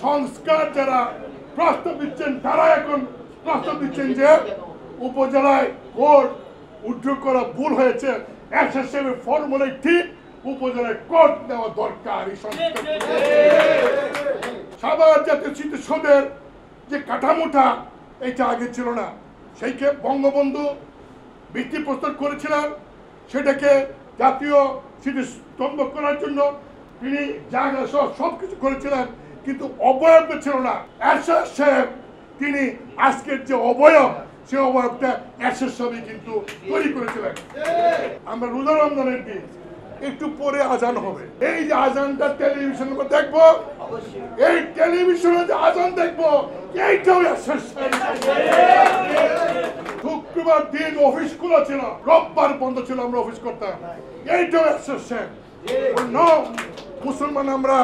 সংস্কার যারা প্রস্তাব দিচ্ছেন তারা এখন প্রস্তাব দিচ্ছেন যে উপজেলায় কোর্ট উদ্যোগ করা ভুল হয়েছে, এসএসএফের ফর্মুলায় ঠিক উপজেলায় কোর্ট দেওয়া দরকার। এই সংস্কার সাভার জাতীয় স্মৃতিসৌধের যে কাঠামোটা এটা আগে ছিল না, সেইকে বঙ্গবন্ধু ভিত্তিপ্রস্তর করেছিলেন, সেটাকে জাতীয় স্মৃতিস্তম্ভ করার জন্য তিনি জায়গা সহ সবকিছু করেছিলেন, কিন্তু অবয়ব ছিল না। এসএসএফ তিনি আজকের যে অবয়ব সে অবয়বটা এসএসএফই কিন্তু তৈরি করেছিলেন। আমরা রোজা রমজানের দিন একটু পরে আজান হবে, এই যে আজানটা টেলিভিশনে দেখবো, এই টেলিভিশনে যে আজান দেখবো এইটাও এসএসএফ। শুক্রবার দিন অফিস খোলা ছিল, রোববার বন্ধ ছিল, আমরা অফিস করতাম, এইটাও এসএসএফ। মুসলমান আমরা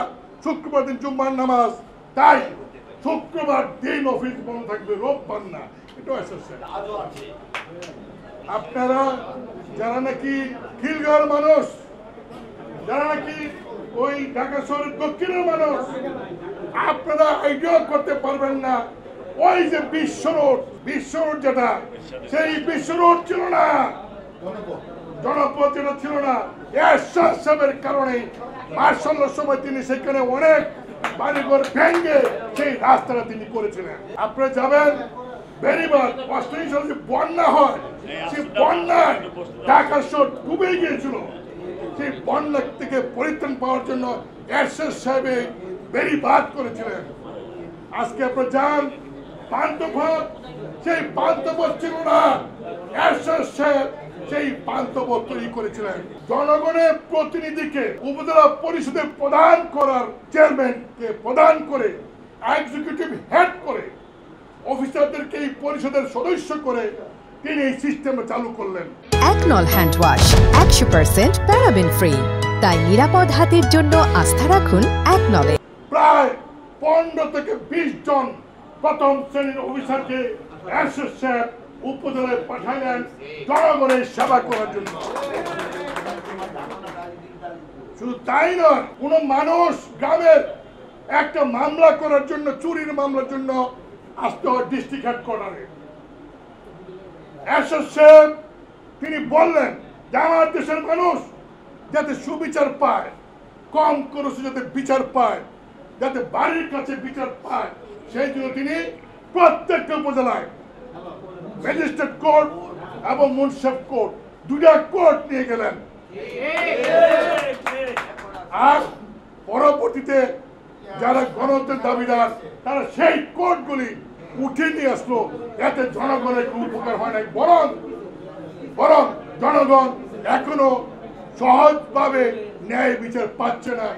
শুক্রবার দিন জুম্মার নামাজ, তাই শুক্রবার দিন অফিস বন্ধ থাকবে, রোববার না, এটাও এসএসএফ। আপনারা যারা নাকি খিলগাঁওয়ের মানুষ, যারা নাকি ওই ঢাকা শহরের দক্ষিণের মানুষ, আপনারা আইডিয়া করতে পারবেন না ওই যে বিশ্ব রোড যেটা, সেই বিশ্ব রোড ছিল না, জনপদ যেটা ছিল না, এসএসএফের কারণে মার্শালের সময় তিনি সেখানে অনেক বাড়িঘর ভেঙে সেই রাস্তাটা তিনি করেছিলেন। আপনারা যাবেন বেরিবাদ, অস্ট্রেলিয়া সালে যে বন্যা হয়, সেই বন্যায় ঢাকা শহর ডুবে গিয়েছিল, সেই বন্যা থেকে পরিত্রাণ পাওয়ার জন্য এসএসএফ বেরিবাদ করেছিলেন। আজকে আপনারা যান পান্থপথ, সেই পান্থপথ ছিল না, এসএসএফ সেই পান্থপথ তৈরি করেছিলেন। জনগণের প্রতিনিধিকে উপজেলা পরিষদের প্রদান করার চেয়ারম্যানকে প্রদান করে, এক্সিকিউটিভ হেড করে, অফিসারদেরকে এই পরিষদের সদস্য করে তিনি এই সিস্টেম চালু করলেন। একনল হ্যান্ড ওয়াশ 100% প্যারাবেন ফ্রি, তাই নিরাপদ হাতের জন্য আস্থা রাখুন একনলে। প্রায় 15 থেকে 20 জন প্রথম শ্রেণীর অফিসারকে এসএসএফ উপজেলায় পাঠালেন জনগণের সেবা করার জন্য। শুধু তাই নয়, কোন মানুষ গ্রামের একটা মামলা করার জন্য, চুরির মামলার জন্য আসতে হয় ডিস্ট্রিক্ট হেডকোয়ার্টারে। এসএসএফ তিনি বললেন যে আমার দেশের মানুষ যাতে সুবিচার পায়, কম খরচে যাতে বিচার পায়, যাতে বাড়ির কাছে বিচার পায়, সেই জন্য তিনি প্রত্যেকটা উপজেলায় ম্যাজিস্ট্রেট কোর্ট এবং মুন্সিফ কোর্ট, দুটা কোর্ট নিয়ে গেলেন। আর পরবর্তীতে যারা গণতন্ত্রের দাবিদার তারা সেই কোর্টগুলি উঠে নিয়ে আসলো, এতে জনগণের কোনো উপকার হয় নাই, বরং জনগণ এখনো সহজভাবে ন্যায় বিচার পাচ্ছে না।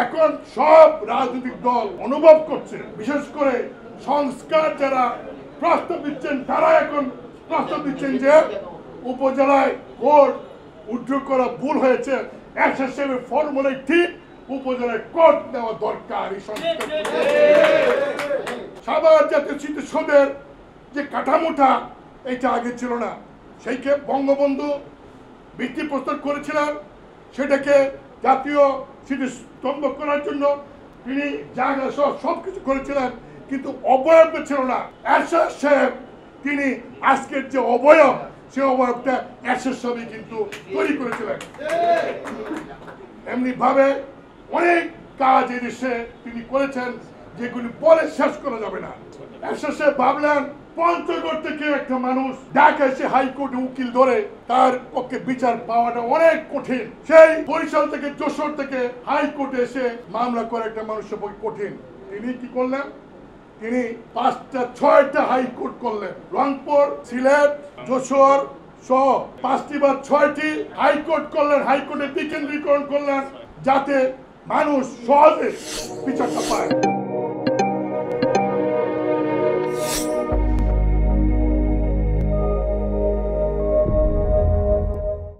এখন সব রাজনৈতিক দল অনুভব করছে, বিশেষ করে সংস্কার যারা প্রস্তাব দিচ্ছেন তারা এখন প্রস্তাব দিচ্ছেন যে উপজেলায় কোর্ট উদ্যোগ করা ভুল হয়েছে, এসএসএফের ফর্মুলায় ঠিক উপজেলায় কোর্ট দেওয়া দরকার। এই সংস্কার সাভার জাতীয় স্মৃতিসৌধের যে কাঠামোটা এটা আগে ছিল না, সেইকে বঙ্গবন্ধু ভিত্তিপ্রস্তর করেছিলেন, সেটাকে জাতীয় স্মৃতিস্তম্ভ করার জন্য তিনি জায়গা সহ সবকিছু করেছিলেন, কিন্তু অবয়ব ছিল না। এসএসএফ তিনি আজকের যে অবয়ব সে অবয়বটা এসএসএফই কিন্তু তৈরি করেছিলেন। এমনি ভাবে অনেক কাজ এই দেশে তিনি করেছেন যেগুলি বলে শেষ করা যাবে না। এসএসএফ ভাবলেন পঞ্চগড় থেকে একটা মানুষ ঢাকা এসে হাইকোর্টে উকিল ধরে তার পক্ষে বিচার পাওয়াটা অনেক কঠিন, সেই বরিশাল থেকে যশোর থেকে হাইকোর্টে এসে মামলা করে একটা মানুষের পক্ষে কঠিন। তিনি কি করলেন, তিনি 5টা হাইকোর্ট করলেন, রংপুর, সিলেট, যশোর সহ 5টি বা 6টি হাইকোর্ট করলেন, হাইকোর্টে বিকেন্দ্রীকরণ করলেন যাতে মানুষ সহজে বিচারটা পায়।